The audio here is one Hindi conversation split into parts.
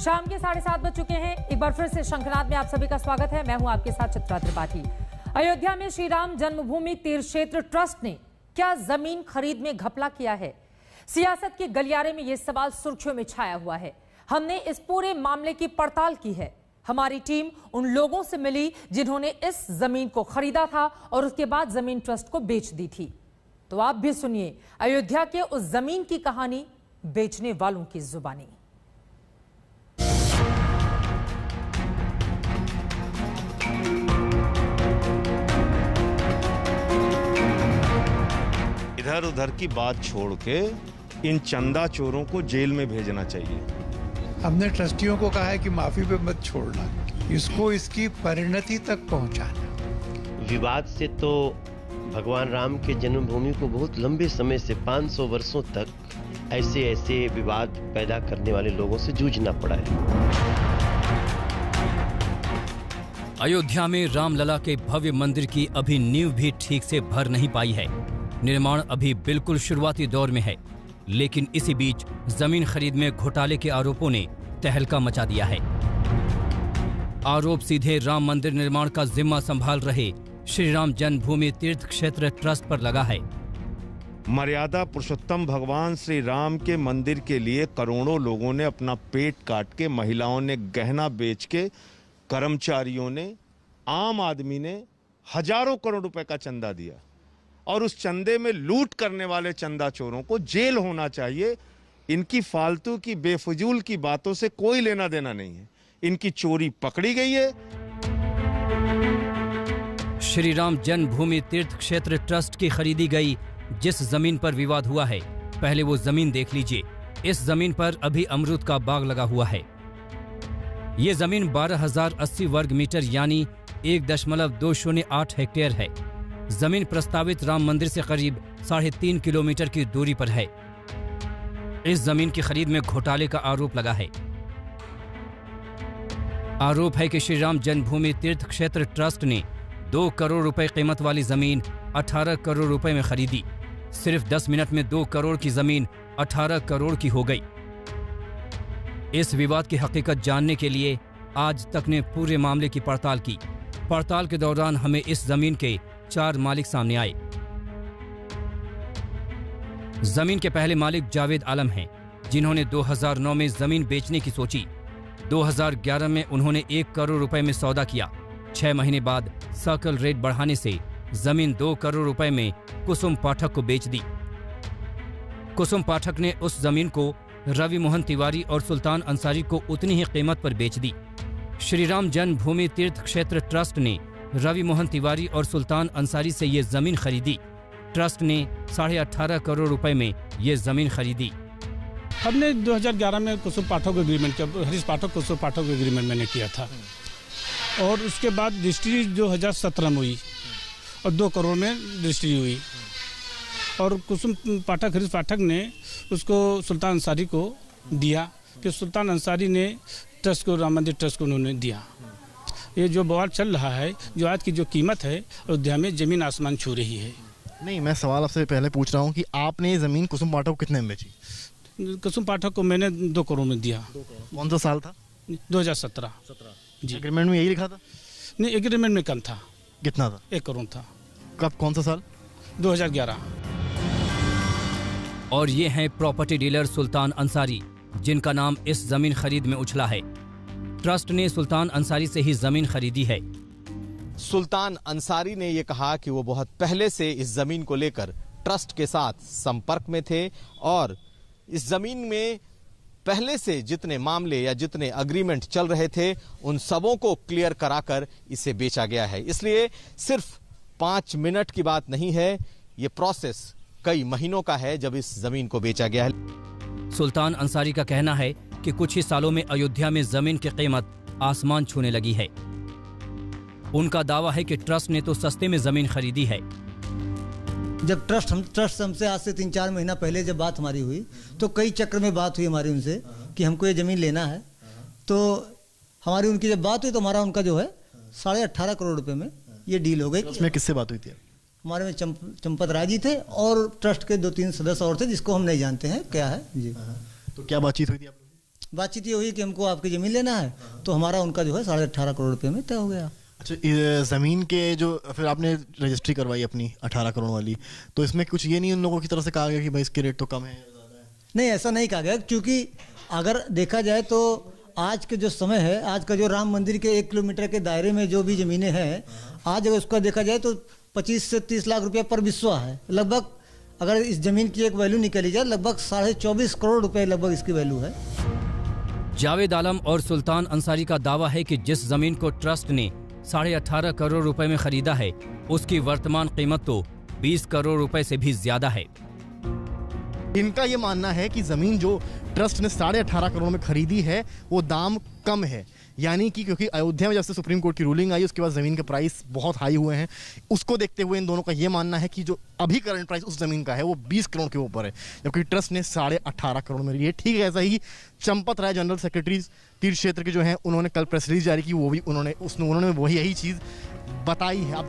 शाम के 7:30 बज चुके हैं। एक बार फिर से शंखनाद में आप सभी का स्वागत है। मैं हूं आपके साथ चित्रा त्रिपाठी। अयोध्या में श्री राम जन्मभूमि तीर्थ क्षेत्र ट्रस्ट ने क्या जमीन खरीद में घपला किया है? सियासत के गलियारे में यह सवाल सुर्खियों में छाया हुआ है। हमने इस पूरे मामले की पड़ताल की है। हमारी टीम उन लोगों से मिली जिन्होंने इस जमीन को खरीदा था और उसके बाद जमीन ट्रस्ट को बेच दी थी। तो आप भी सुनिए अयोध्या के उस जमीन की कहानी बेचने वालों की जुबानी। इधर उधर की बात छोड़ के इन चंदा चोरों को जेल में भेजना चाहिए। हमने ट्रस्टियों को कहा है कि माफी पे मत छोड़ना, इसको इसकी परिणति तक पहुंचाना। विवाद से तो भगवान राम के जन्मभूमि को बहुत लंबे समय से 500 वर्षों तक ऐसे विवाद पैदा करने वाले लोगों से जूझना पड़ा है। अयोध्या में रामलला के भव्य मंदिर की अभी नींव भी ठीक से भर नहीं पाई है। निर्माण अभी बिल्कुल शुरुआती दौर में है, लेकिन इसी बीच जमीन खरीद में घोटाले के आरोपों ने तहलका मचा दिया है। आरोप सीधे राम मंदिर निर्माण का जिम्मा संभाल रहे श्री राम जन्मभूमि तीर्थ क्षेत्र ट्रस्ट पर लगा है। मर्यादा पुरुषोत्तम भगवान श्री राम के मंदिर के लिए करोड़ों लोगों ने अपना पेट काट के, महिलाओं ने गहना बेच के, कर्मचारियों ने, आम आदमी ने हजारों करोड़ रुपए का चंदा दिया और उस चंदे में लूट करने वाले चंदा चोरों को जेल होना चाहिए। इनकी फालतू की बेफजूल की बातों से कोई लेना देना नहीं है। इनकी चोरी पकड़ी गई है। श्री राम जन्मभूमि तीर्थ क्षेत्र ट्रस्ट की खरीदी गई जिस जमीन पर विवाद हुआ है, पहले वो जमीन देख लीजिए। इस जमीन पर अभी अमरूद का बाग लगा हुआ है। ये जमीन 12,080 वर्ग मीटर यानी 1.208 हेक्टेयर है। जमीन प्रस्तावित राम मंदिर से करीब 3.5 किलोमीटर की दूरी पर है। इस जमीन की खरीद में घोटाले का आरोप लगा है। आरोप है कि श्री राम जन्मभूमि तीर्थ क्षेत्र ट्रस्ट ने 2 करोड़ रुपए कीमत वाली जमीन 18 करोड़ रुपए में खरीदी। सिर्फ 10 मिनट में 2 करोड़ की जमीन 18 करोड़ की हो गई। इस विवाद की हकीकत जानने के लिए आज तक ने पूरे मामले की पड़ताल की। पड़ताल के दौरान हमें इस जमीन के 4 मालिक सामने आए। जमीन के पहले मालिक जावेद आलम हैं, जिन्होंने 2009 में जमीन बेचने की सोची। 2011 में उन्होंने 1 करोड़ रुपए में सौदा किया। 6 महीने बाद सर्कल रेट बढ़ाने से जमीन 2 करोड़ रुपए में कुसुम पाठक को बेच दी। कुसुम पाठक ने उस जमीन को रवि मोहन तिवारी और सुल्तान अंसारी को उतनी ही कीमत पर बेच दी। श्री राम जन्मभूमि तीर्थ क्षेत्र ट्रस्ट ने रवि मोहन तिवारी और सुल्तान अंसारी से ये जमीन खरीदी। ट्रस्ट ने 18.5 करोड़ रुपए में ये जमीन खरीदी। हमने 2011 में कुसुम पाठक एग्रीमेंट किया, हरीश पाठक कुसुम पाठक एग्रीमेंट मैंने किया था। और उसके बाद रजिस्ट्री 2017 में हुई और 2 करोड़ में रजिस्ट्री हुई। और कुसुम पाठक हरीश पाठक ने उसको सुल्तान अंसारी को दिया कि सुल्तान अंसारी ने ट्रस्ट को, राम मंदिर ट्रस्ट को उन्होंने दिया। ये जो बवाल चल रहा है, जो आज की जो कीमत है अयोध्या में जमीन आसमान छू रही है। नहीं, मैं सवाल आपसे पहले पूछ रहा हूँ कि आपने ज़मीन कुसुम पाठक को कितने में बेची? कुसुम पाठक को मैंने 2 करोड़ में दिया। कौन सा साल था? 2017 जी। एग्रीमेंट में यही लिखा था? नहीं, एग्रीमेंट में कम था। कितना था? 1 करोड़ था। कब, कौन सा साल? 2011। और ये हैं प्रॉपर्टी डीलर सुल्तान अंसारी, जिनका नाम इस जमीन खरीद में उछला है। ट्रस्ट ने सुल्तान अंसारी से ही जमीन खरीदी है। सुल्तान अंसारी ने यह कहा कि वो बहुत पहले से इस जमीन को लेकर ट्रस्ट के साथ संपर्क में थे और इस जमीन में पहले से जितने मामले या जितने अग्रीमेंट चल रहे थे उन सबों को क्लियर कराकर इसे बेचा गया है। इसलिए सिर्फ 5 मिनट की बात नहीं है, ये प्रोसेस कई महीनों का है जब इस जमीन को बेचा गया है। सुल्तान अंसारी का कहना है कि कुछ ही सालों में अयोध्या में जमीन की कीमत आसमान छूने लगी है। उनका दावा है कि ट्रस्ट ने तो सस्ते में जमीन खरीदी है। जब ट्रस्ट हमसे आज से 3-4 महीना पहले जब बात हमारी हुई तो कई चक्र में बात हुई हमारी उनसे कि हमको ये ज़मीन लेना है। तो हमारी उनकी जब बात हुई तो हमारा उनका जो है 18.5 करोड़ रुपए में ये डील हो गई। उसमें किससे बात हुई थी? हमारे में चंपत राय जी थे और ट्रस्ट के 2-3 सदस्य और थे जिसको हम नहीं जानते हैं क्या है जी। तो क्या बातचीत हुई थी आप लोगों की? बातचीत ये हुई कि हमको आपकी ज़मीन लेना है, तो हमारा उनका जो है 18.5 करोड़ रुपये में तय हो गया। अच्छा, ज़मीन के जो फिर आपने रजिस्ट्री करवाई अपनी 18 करोड़ वाली, तो इसमें कुछ ये नहीं उन लोगों की तरफ से कहा गया कि भाई इसके रेट तो कम है? नहीं, ऐसा नहीं कहा गया, क्योंकि अगर देखा जाए तो आज के जो समय है, आज का जो राम मंदिर के 1 किलोमीटर के दायरे में जो भी ज़मीनें हैं, आज अगर उसका देखा जाए तो 25 से 30 लाख रुपया पर बिस्वा है। लगभग अगर इस ज़मीन की एक वैल्यू निकाली जाए, लगभग 24.5 करोड़ रुपए लगभग इसकी वैल्यू है। जावेद आलम और सुल्तान अंसारी का दावा है कि जिस जमीन को ट्रस्ट ने 18.5 करोड़ रुपए में खरीदा है, उसकी वर्तमान कीमत तो 20 करोड़ रुपए से भी ज्यादा है। इनका ये मानना है कि ज़मीन जो ट्रस्ट ने 18.5 करोड़ में खरीदी है वो दाम कम है, यानी कि क्योंकि अयोध्या में जब से सुप्रीम कोर्ट की रूलिंग आई उसके बाद ज़मीन के प्राइस बहुत हाई हुए हैं, उसको देखते हुए इन दोनों का ये मानना है कि जो अभी करंट प्राइस उस ज़मीन का है वो 20 करोड़ के ऊपर है, जबकि ट्रस्ट ने 18.5 करोड़ में ली है। ठीक है, ऐसा ही चंपत राय जनरल सेक्रेटरी तीर्थ क्षेत्र के जो हैं, उन्होंने कल प्रेस रिलीज जारी की, वो भी उन्होंने वही यही चीज़ बताई है। अब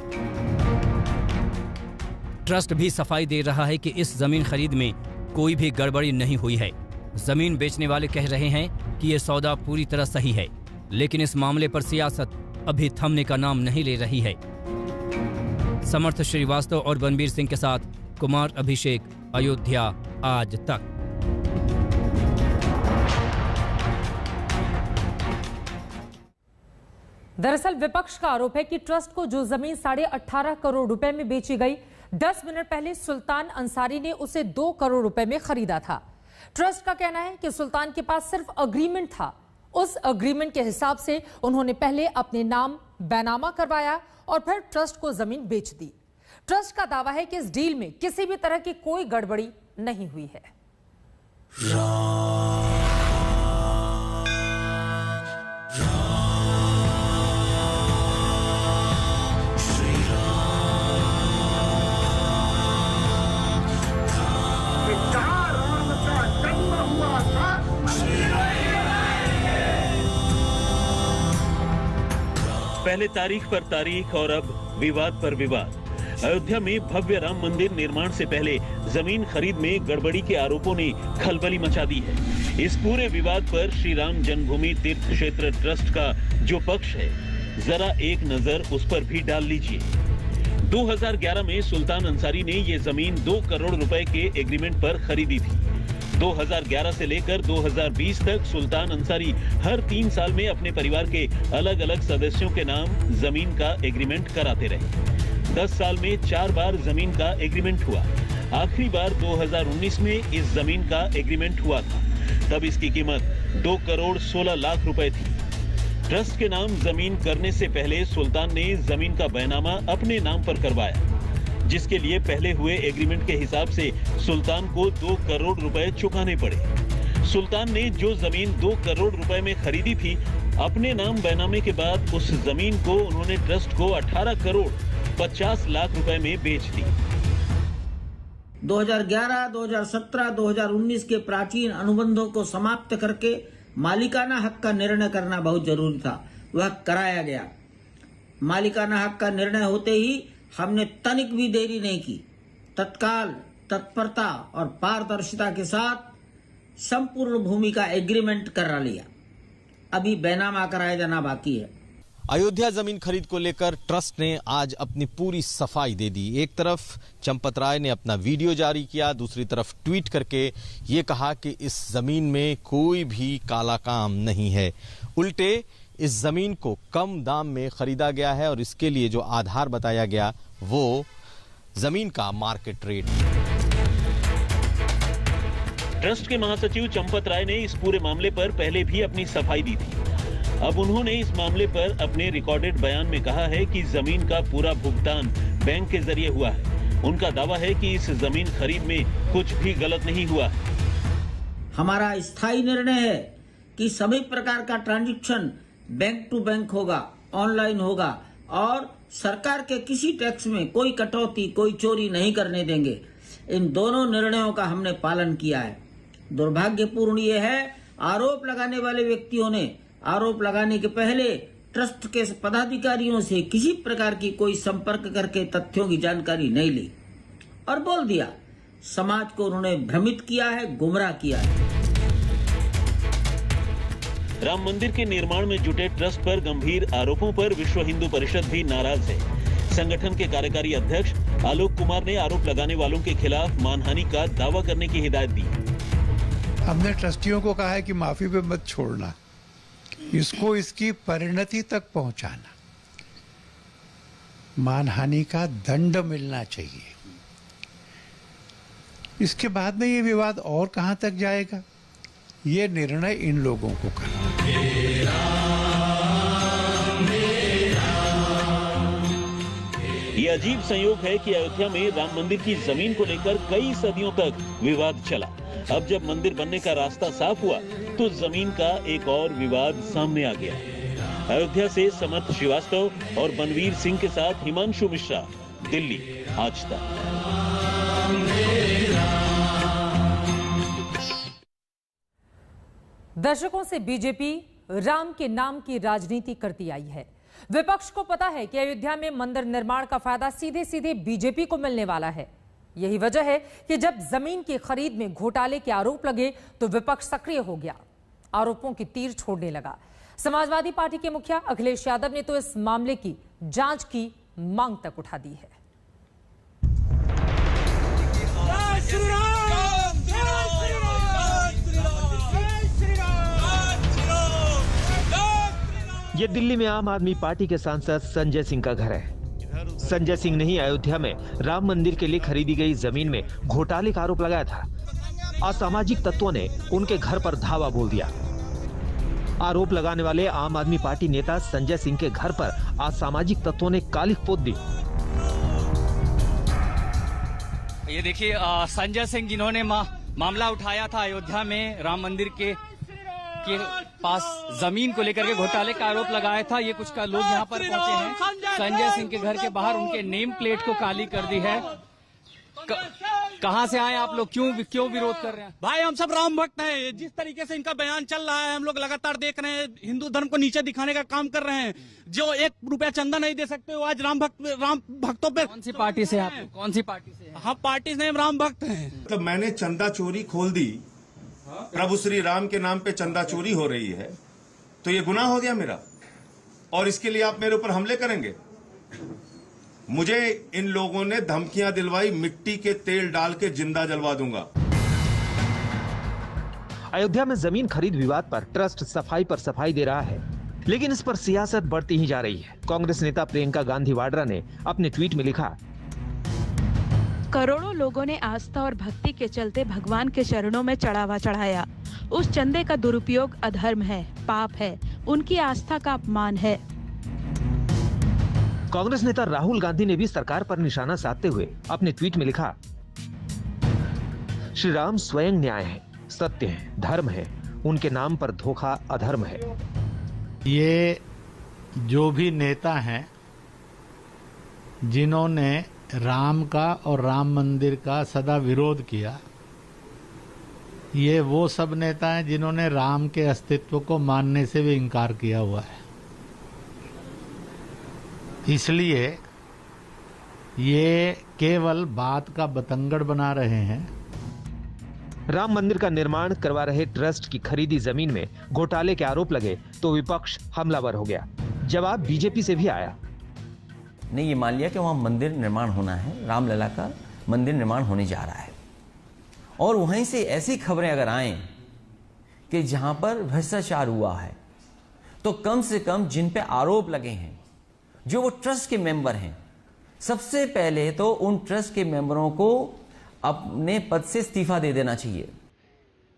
ट्रस्ट भी सफाई दे रहा है कि इस जमीन खरीद में कोई भी गड़बड़ी नहीं हुई है। जमीन बेचने वाले कह रहे हैं कि यह सौदा पूरी तरह सही है, लेकिन इस मामले पर सियासत अभी थमने का नाम नहीं ले रही है। समर्थ श्रीवास्तव और बनबीर सिंह के साथ कुमार अभिषेक, अयोध्या आज तक। दरअसल विपक्ष का आरोप है कि ट्रस्ट को जो जमीन 18.5 करोड़ रुपए में बेची गई, 10 मिनट पहले सुल्तान अंसारी ने उसे 2 करोड़ रुपए में खरीदा था। ट्रस्ट का कहना है कि सुल्तान के पास सिर्फ अग्रीमेंट था। उस अग्रीमेंट के हिसाब से उन्होंने पहले अपने नाम बैनामा करवाया और फिर ट्रस्ट को जमीन बेच दी। ट्रस्ट का दावा है कि इस डील में किसी भी तरह की कोई गड़बड़ी नहीं हुई है। पहले तारीख पर तारीख और अब विवाद पर विवाद। अयोध्या में भव्य राम मंदिर निर्माण से पहले जमीन खरीद में गड़बड़ी के आरोपों ने खलबली मचा दी है। इस पूरे विवाद पर श्री राम जन्मभूमि तीर्थ क्षेत्र ट्रस्ट का जो पक्ष है, जरा एक नजर उस पर भी डाल लीजिए। 2011 में सुल्तान अंसारी ने ये जमीन 2 करोड़ रुपए के एग्रीमेंट पर खरीदी थी। 2011 से लेकर 2020 तक सुल्तान अंसारी हर 3 साल में अपने परिवार के अलग अलग सदस्यों के नाम जमीन का एग्रीमेंट कराते रहे। 10 साल में 4 बार जमीन का एग्रीमेंट हुआ। आखिरी बार 2019 में इस जमीन का एग्रीमेंट हुआ था। तब इसकी कीमत 2 करोड़ 16 लाख रुपए थी। ट्रस्ट के नाम जमीन करने से पहले सुल्तान ने जमीन का बैनामा अपने नाम पर करवाया, जिसके लिए पहले हुए एग्रीमेंट के हिसाब से सुल्तान को 2 करोड़ रुपए चुकाने पड़े। सुल्तान ने जो जमीन 2 करोड़ रुपए में खरीदी थी, अपने नाम बैनामे के बाद उस जमीन को उन्होंने ट्रस्ट को 18 करोड़ 50 लाख रुपए में बेच दी। 2011, 2017, 2019 के प्राचीन अनुबंधों को समाप्त करके मालिकाना हक का निर्णय करना बहुत जरूरी था। वह कराया गया। मालिकाना हक का निर्णय होते ही हमने तनिक भी देरी नहीं की, तत्काल तत्परता और पारदर्शिता के साथ संपूर्ण भूमि का एग्रीमेंट करा लिया। अभी बैनामा कराया जाना बाकी है। अयोध्या जमीन खरीद को लेकर ट्रस्ट ने आज अपनी पूरी सफाई दे दी। एक तरफ चंपत राय ने अपना वीडियो जारी किया, दूसरी तरफ ट्वीट करके ये कहा कि इस जमीन में कोई भी काला काम नहीं है, उल्टे इस जमीन को कम दाम में खरीदा गया है और इसके लिए जो आधार बताया गया वो जमीन का मार्केट रेट। ट्रस्ट के महासचिव चंपत राय ने इस पूरे मामले पर पहले भी अपनी सफाई दी थी। अब उन्होंने इस मामले पर अपने रिकॉर्डेड बयान में कहा है कि जमीन का पूरा भुगतान बैंक के जरिए हुआ है। उनका दावा है कि इस जमीन खरीद में कुछ भी गलत नहीं हुआ। हमारा स्थायी निर्णय है कि सभी प्रकार का ट्रांजैक्शन बैंक टू बैंक होगा, ऑनलाइन होगा और सरकार के किसी टैक्स में कोई कटौती, कोई चोरी नहीं करने देंगे। इन दोनों निर्णयों का हमने पालन किया है। दुर्भाग्यपूर्ण ये है, आरोप लगाने वाले व्यक्तियों ने आरोप लगाने के पहले ट्रस्ट के पदाधिकारियों से किसी प्रकार की कोई संपर्क करके तथ्यों की जानकारी नहीं ली और बोल दिया। समाज को उन्होंने भ्रमित किया है, गुमराह किया है। राम मंदिर के निर्माण में जुटे ट्रस्ट पर गंभीर आरोपों पर विश्व हिंदू परिषद भी नाराज है। संगठन के कार्यकारी अध्यक्ष आलोक कुमार ने आरोप लगाने वालों के खिलाफ मानहानि का दावा करने की हिदायत दी। हमने ट्रस्टियों को कहा है कि माफी पे मत छोड़ना, इसको इसकी परिणति तक पहुंचाना, मानहानि का दंड मिलना चाहिए। इसके बाद में ये विवाद और कहां तक जाएगा, ये निर्णय इन लोगों को करना। ये अजीब संयोग है कि अयोध्या में राम मंदिर की जमीन को लेकर कई सदियों तक विवाद चला। अब जब मंदिर बनने का रास्ता साफ हुआ तो जमीन का एक और विवाद सामने आ गया। अयोध्या से समर्थ श्रीवास्तव और बनवीर सिंह के साथ हिमांशु मिश्रा, दिल्ली, आज तक। दशकों से बीजेपी राम के नाम की राजनीति करती आई है। विपक्ष को पता है कि अयोध्या में मंदिर निर्माण का फायदा सीधे सीधे बीजेपी को मिलने वाला है। यही वजह है कि जब जमीन की खरीद में घोटाले के आरोप लगे तो विपक्ष सक्रिय हो गया, आरोपों की तीर छोड़ने लगा। समाजवादी पार्टी के मुखिया अखिलेश यादव ने तो इस मामले की जांच की मांग तक उठा दी है। ये दिल्ली में आम आदमी पार्टी के सांसद संजय सिंह का घर है। संजय सिंह ने ही अयोध्या में राम मंदिर के लिए खरीदी गई जमीन में घोटाले का आरोप लगाया था। असामाजिक तत्वों ने उनके घर पर धावा बोल दिया। आरोप लगाने वाले आम आदमी पार्टी नेता संजय सिंह के घर पर असामाजिक तत्वों ने कालिख पोत दी। ये देखिए, संजय सिंह जिन्होंने मामला उठाया था अयोध्या में राम मंदिर के पास जमीन को लेकर के घोटाले का आरोप लगाया था। ये कुछ का लोग यहाँ पर पहुंचे हैं। संजय सिंह के घर के बाहर उनके नेम प्लेट को काली कर दी है। कहाँ से आए आप लोग, क्यों विरोध कर रहे हैं? भाई हम सब राम भक्त हैं। जिस तरीके से इनका बयान चल रहा है हम लोग लगातार देख रहे हैं। हिंदू धर्म को नीचे दिखाने का काम कर रहे हैं। जो 1 रुपया चंदा नहीं दे सकते वो आज राम भक्तों पे। कौन सी पार्टी से आप? कौन सी पार्टी से? हम पार्टी से राम भक्त हैं। तो मैंने चंदा चोरी खोल दी, प्रभु श्री राम के नाम पे चंदा चोरी हो रही है, तो ये गुनाह हो गया मेरा, और इसके लिए आप मेरे ऊपर हमले करेंगे? मुझे इन लोगों ने धमकियां दिलवाई, मिट्टी के तेल डाल के जिंदा जलवा दूंगा। अयोध्या में जमीन खरीद विवाद पर ट्रस्ट सफाई पर सफाई दे रहा है, लेकिन इस पर सियासत बढ़ती ही जा रही है। कांग्रेस नेता प्रियंका गांधी वाड्रा ने अपने ट्वीट में लिखा, करोड़ों लोगों ने आस्था और भक्ति के चलते भगवान के चरणों में चढ़ावा चढ़ाया। उस चंदे का दुरुपयोग अधर्म है, पाप है, उनकी आस्था का अपमान है। कांग्रेस नेता राहुल गांधी ने भी सरकार पर निशाना साधते हुए अपने ट्वीट में लिखा, श्री राम स्वयं न्याय है, सत्य है, धर्म है, उनके नाम पर धोखा अधर्म है। ये जो भी नेता हैं जिन्होंने राम का और राम मंदिर का सदा विरोध किया, ये वो सब नेता हैं जिन्होंने राम के अस्तित्व को मानने से भी इनकार किया हुआ है। इसलिए ये केवल बात का बतंगड़ बना रहे हैं। राम मंदिर का निर्माण करवा रहे ट्रस्ट की खरीदी जमीन में घोटाले के आरोप लगे तो विपक्ष हमलावर हो गया। जवाब बीजेपी से भी आया। ने ये मान लिया कि वहाँ मंदिर निर्माण होना है, रामलला का मंदिर निर्माण होने जा रहा है, और वहीं से ऐसी खबरें अगर आएं कि जहां पर भ्रष्टाचार हुआ है तो कम से कम जिन पे आरोप लगे हैं, जो वो ट्रस्ट के मेंबर हैं, सबसे पहले तो उन ट्रस्ट के मेंबरों को अपने पद से इस्तीफा दे देना चाहिए।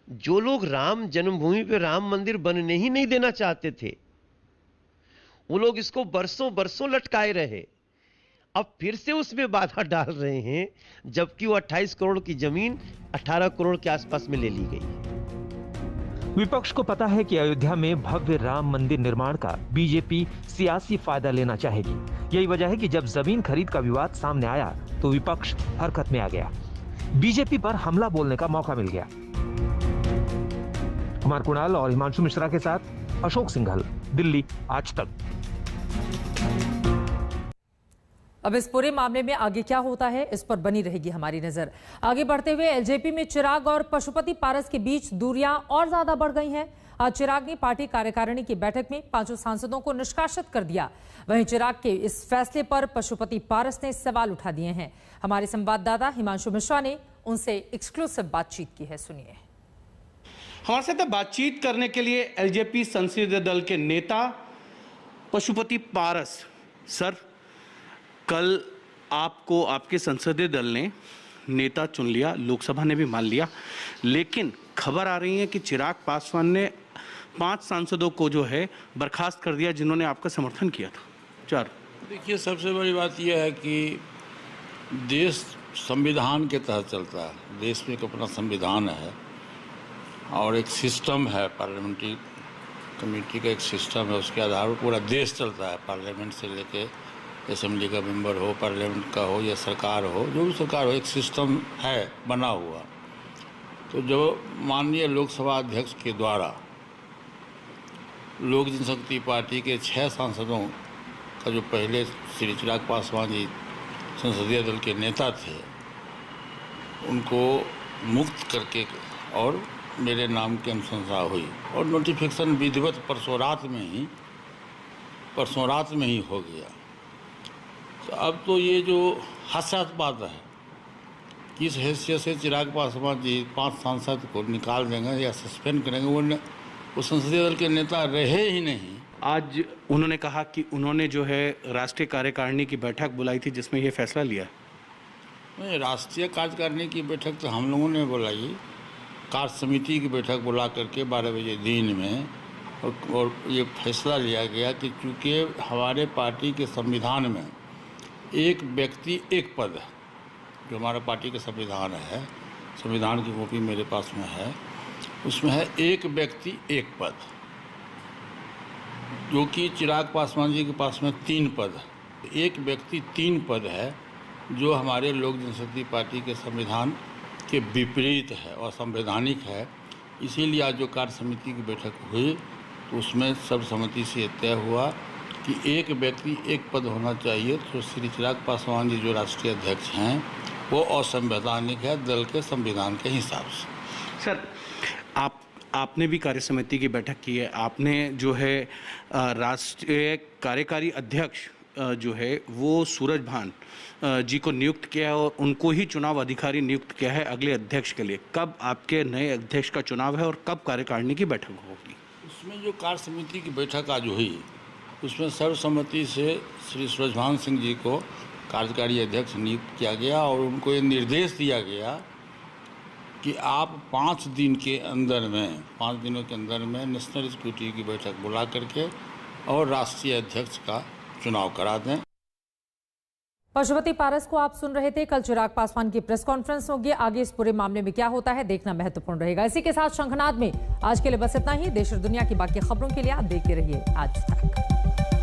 जो लोग राम जन्मभूमि पे राम मंदिर बनने ही नहीं देना चाहते थे, वो लोग इसको बरसों बरसों लटकाए रहे, अब फिर से उसमें बाधा डाल रहे हैं, जबकि वो 28 करोड़ की जमीन 18 करोड़ के आसपास में ले ली गई। विपक्ष को पता है कि अयोध्या में भव्य राम मंदिर निर्माण का बीजेपी सियासी फायदा लेना चाहेगी। यही वजह है कि जब जमीन खरीद का विवाद सामने आया तो विपक्ष हरकत में आ गया। बीजेपी पर हमला बोलने का मौका मिल गया। कुमार कुणाल और हिमांशु मिश्रा के साथ अशोक सिंघल, दिल्ली, आज तक। अब इस पूरे मामले में आगे क्या होता है, इस पर बनी रहेगी हमारी नजर। आगे बढ़ते हुए एलजेपी में चिराग और पशुपति पारस के बीच दूरियां और ज्यादा बढ़ गई हैं। आज चिराग ने पार्टी कार्यकारिणी की बैठक में 5 सांसदों को निष्कासित कर दिया। वहीं चिराग के इस फैसले पर पशुपति पारस ने सवाल उठा दिए हैं। हमारे संवाददाता हिमांशु मिश्रा ने उनसे एक्सक्लूसिव बातचीत की है, सुनिए। हमारे साथ बातचीत करने के लिए एलजेपी संसदीय दल के नेता पशुपति पारस। सर, कल आपको आपके संसदीय दल ने नेता चुन लिया, लोकसभा ने भी मान लिया, लेकिन खबर आ रही है कि चिराग पासवान ने 5 सांसदों को जो है बर्खास्त कर दिया जिन्होंने आपका समर्थन किया था। 4 देखिए, सबसे बड़ी बात यह है कि देश संविधान के तहत चलता है। देश में एक अपना संविधान है और एक सिस्टम है, पार्लियामेंट्री कमेटी का एक सिस्टम है, उसके आधार पर पूरा देश चलता है। पार्लियामेंट से लेके असेंबली का मेंबर हो, पार्लियामेंट का हो या सरकार हो, जो भी सरकार हो, एक सिस्टम है बना हुआ। तो जो माननीय लोकसभा अध्यक्ष के द्वारा लोक जनशक्ति पार्टी के 6 सांसदों का जो पहले श्री चिराग पासवान जी संसदीय दल के नेता थे, उनको मुक्त करके और मेरे नाम की अनुशंसा हुई और नोटिफिकेशन विधिवत परसों रात में ही हो गया। तो अब तो ये जो हास्यास्पद बात है, किस हैसियत से चिराग पासवान जी 5 सांसद को निकाल देंगे या सस्पेंड करेंगे, वो संसदीय दल के नेता रहे ही नहीं। आज उन्होंने कहा कि उन्होंने जो है राष्ट्रीय कार्यकारिणी की बैठक बुलाई थी जिसमें ये फैसला लिया। नहीं, राष्ट्रीय कार्यकारिणी की बैठक तो हम लोगों ने बुलाई, कार्य समिति की बैठक बुला करके 12 बजे दिन में, और ये फैसला लिया गया कि चूँकि हमारे पार्टी के संविधान में एक व्यक्ति एक पद है, जो हमारा पार्टी का संविधान है, संविधान की कॉपी मेरे पास में है, उसमें है एक व्यक्ति एक पद, जो कि चिराग पासवान जी के पास में 3 पद है। एक व्यक्ति 3 पद है, जो हमारे लोक जनशक्ति पार्टी के संविधान के विपरीत है और संवैधानिक है। इसीलिए आज जो कार्य समिति की बैठक हुई तो उसमें सर्वसम्मति से तय हुआ कि एक व्यक्ति एक पद होना चाहिए। तो श्री चिराग पासवान जी जो राष्ट्रीय अध्यक्ष हैं वो असंवैधानिक है दल के संविधान के हिसाब से। सर, आपने भी कार्य समिति की बैठक की है, आपने जो है राष्ट्रीय कार्यकारी अध्यक्ष जो है वो सूरजभान जी को नियुक्त किया है और उनको ही चुनाव अधिकारी नियुक्त किया है अगले अध्यक्ष के लिए। कब आपके नए अध्यक्ष का चुनाव है और कब कार्यकारिणी की बैठक होगी? उसमें जो कार्य समिति की बैठक आज हुई उसमें सर्वसम्मति से श्री सूरजभान सिंह जी को कार्यकारी अध्यक्ष नियुक्त किया गया और उनको ये निर्देश दिया गया कि आप 5 दिन के अंदर में 5 दिनों के अंदर में नेशनल एग्जीक्यूटिव की बैठक बुला करके और राष्ट्रीय अध्यक्ष का चुनाव करा दें। पशुपति पारस को आप सुन रहे थे। कल चिराग पासवान की प्रेस कॉन्फ्रेंस होगी। आगे इस पूरे मामले में क्या होता है देखना महत्वपूर्ण रहेगा। इसी के साथ शंखनाद में आज के लिए बस इतना ही। देश और दुनिया की बाकी खबरों के लिए आप देखते रहिए आज तक।